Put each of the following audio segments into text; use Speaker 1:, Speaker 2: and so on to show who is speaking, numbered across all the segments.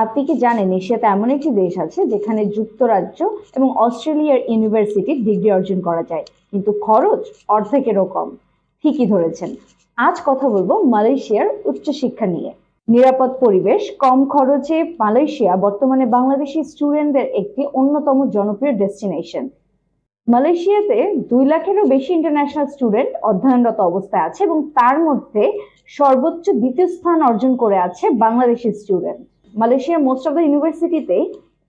Speaker 1: আপনি কি জানেন এশিয়াতে এমন একটি দেশ আছে যেখানে যুক্তরাজ্য এবং অস্ট্রেলিয়ার ইউনিভার্সিটির ডিগ্রি অর্জন করা যায়, কিন্তু খরচ অর্ধেকেরও কম? ঠিকই ধরেছেন। আজ কথা বলবো মালয়েশিয়ার উচ্চশিক্ষা নিয়ে। নিরাপদ পরিবেশ, কম খরচে মালয়েশিয়া বর্তমানে বাংলাদেশি স্টুডেন্টদের একটি অন্যতম জনপ্রিয় ডেস্টিনেশন। মালয়েশিয়াতে 2 লাখেরও বেশি ইন্টারন্যাশনাল স্টুডেন্ট অধ্যয়নরত অবস্থায় আছে এবং তার মধ্যে সর্বোচ্চ দ্বিতীয় স্থান অর্জন করে আছে বাংলাদেশি স্টুডেন্ট। মালয়েশিয়ার মোস্ট অফ দ্য ইউনিভার্সিটিতে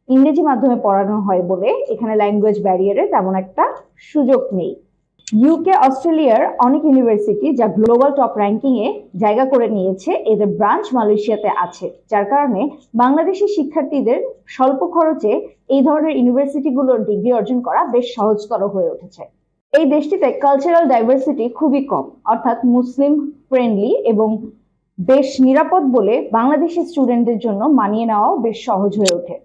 Speaker 1: ইংরেজি মাধ্যমে পড়ানো হয় বলে এখানে ল্যাঙ্গুয়েজ ব্যারিয়ারে তেমন একটা সুযোগ নেই। ইউকে, অস্ট্রেলিয়ার অনেক ইউনিভার্সিটি যা গ্লোবাল টপ র্যাঙ্কিং এ জায়গা করে নিয়েছে, এদের ব্রাঞ্চ মালয়েশিয়াতে আছে, যার কারণে বাংলাদেশি শিক্ষার্থীদের স্বল্প খরচে এই ধরনের ইউনিভার্সিটিগুলোর ডিগ্রি অর্জন করা বেশ সহজতর হয়ে উঠেছে। এই দেশটিতে কালচারাল ডাইভার্সিটি খুবই কম, অর্থাৎ মুসলিম ফ্রেন্ডলি এবং বেশ নিরাপদ বলে বাংলাদেশি স্টুডেন্টদের জন্য মানিয়ে নেওয়াও বেশ সহজ হয়ে ওঠে।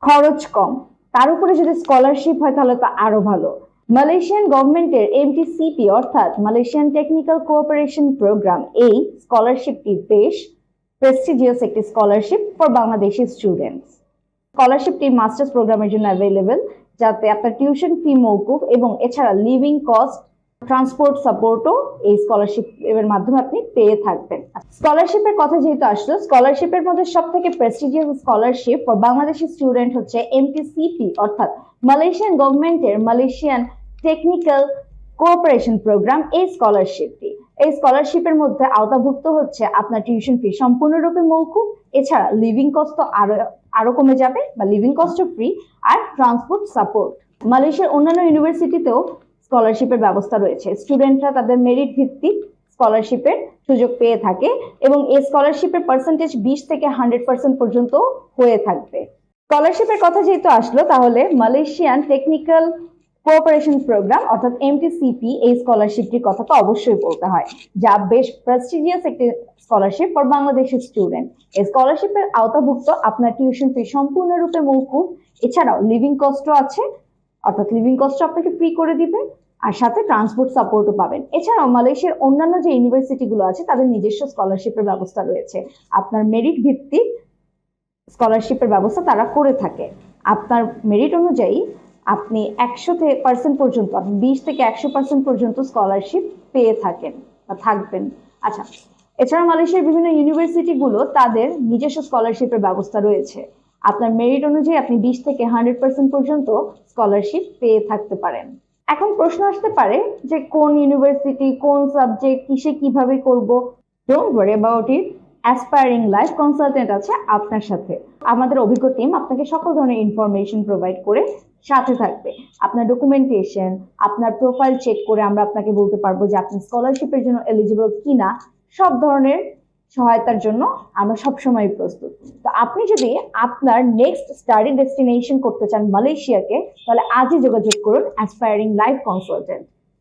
Speaker 1: খরচ কম, তার উপরে যদি স্কলারশিপ হয় তাহলে তো আরো ভালো। মালয়েশিয়ান গভর্নমেন্টের এমটিসিপি অর্থাৎ মালয়েশিয়ান টেকনিক্যাল কোঅপারেশন প্রোগ্রাম, এই স্কলারশিপটি বেশ প্রেস্টিজিয়াস একটি স্কলারশিপ ফর বাংলাদেশি স্টুডেন্টস। স্কলারশিপটি মাস্টার্স প্রোগ্রামের জন্য অ্যাভেলেবেল, যাতে আপনার টিউশন ফি মওকুফ এবং এছাড়া লিভিং কস্ট, ট্রান্সপোর্ট সাপোর্টও এই স্কলারশিপ এর মাধ্যমে আপনি পেয়ে থাকবেন। স্কলারশিপের কথা যেহেতু আসলো, স্কলারশিপের মধ্যে সব থেকে prestigious scholarship for Bangladeshi student হচ্ছে এমটিসিপি অর্থাৎ মালয়েশিয়ান গভর্নমেন্টের মালয়েশিয়ান টেকনিক্যাল কোঅপারেশন প্রোগ্রাম। এই স্কলারশিপের মধ্যে আওতাভুক্ত হচ্ছে আপনার টিউশন ফি সম্পূর্ণরূপে মওকুফ, এছাড়া লিভিং কস্ট তো আরো কমে যাবে বা লিভিং কস্ট ফ্রি, আর ট্রান্সপোর্ট সাপোর্ট। মালয়েশিয়ার অন্যান্য ইউনিভার্সিটিতেও স্কলারশিপের ব্যবস্থা রয়েছে। স্টুডেন্টরা তাদের মেরিট ভিত্তিক স্কলারশিপের সুযোগ পেয়ে থাকে এবং এই স্কলারশিপের পার্সেন্টেজ 20 থেকে 100% পর্যন্ত হয়ে থাকবে। স্কলারশিপের কথা যেহেতু আসলো, তাহলে মালয়েশিয়ান টেকনিক্যাল কোঅপারেশন প্রোগ্রাম অর্থাৎ এমটিসিপি, এই স্কলারশিপটির কথা তো অবশ্যই বলতে হয়, যা বেশ প্রেস্টিজিয়াস একটি স্কলারশিপ ফর বাংলাদেশি স্টুডেন্ট। এই স্কলারশিপের আওতাভুক্ত আপনার টিউশন ফি সম্পূর্ণরূপে মওকুফ, এছাড়াও লিভিং কস্টও আছে, অর্থাৎ লিভিং কস্ট আপনাকে ফ্রি করে দিবে, আর সাথে ট্রান্সপোর্ট সাপোর্টও পাবেন। এছাড়াও মালয়েশিয়ার অন্যান্য যে ইউনিভার্সিটিগুলো আছে তাদের নিজস্ব স্কলারশিপের ব্যবস্থা রয়েছে। আপনার মেরিট ভিত্তিক স্কলারশিপের ব্যবস্থা তারা করে থাকে। আপনার মেরিট অনুযায়ী আপনি 100% পর্যন্ত, 20 থেকে 100% পর্যন্ত স্কলারশিপ পেয়ে থাকেন বা থাকবেন। আচ্ছা, এছাড়া মালয়েশিয়ার বিভিন্ন ইউনিভার্সিটিগুলো তাদের নিজস্ব স্কলারশিপের ব্যবস্থা রয়েছে। আপনার মেরিট অনুযায়ী আপনি 20 থেকে 100% পর্যন্ত স্কলারশিপ পেয়ে থাকতে পারেন। এখন প্রশ্ন আসতে পারে যে কোন ইউনিভার্সিটি, কোন সাবজেক্ট, কিসে কিভাবে করব। Don't worry about it, aspiring life consultant আছে আপনার সাথে। আমাদের অভিজ্ঞ টিম আপনাকে সকল ধরনের ইনফরমেশন প্রোভাইড করে সাথে থাকবে। আপনার ডকুমেন্টেশন, আপনার প্রোফাইল চেক করে আমরা আপনাকে বলতে পারবো যে আপনি স্কলারশিপের জন্য এলিজিবল কিনা। সব ধরনের সহায়তার জন্য আমরা সবসময় প্রস্তুত। তো আপনি যদি আপনার নেক্সট স্টাডি ডেস্টিনেশন করতে চান মালয়েশিয়াকে, তাহলে আজই যোগাযোগ করুন অ্যাসপায়ারিং লাইফ কনসালটেন্ট।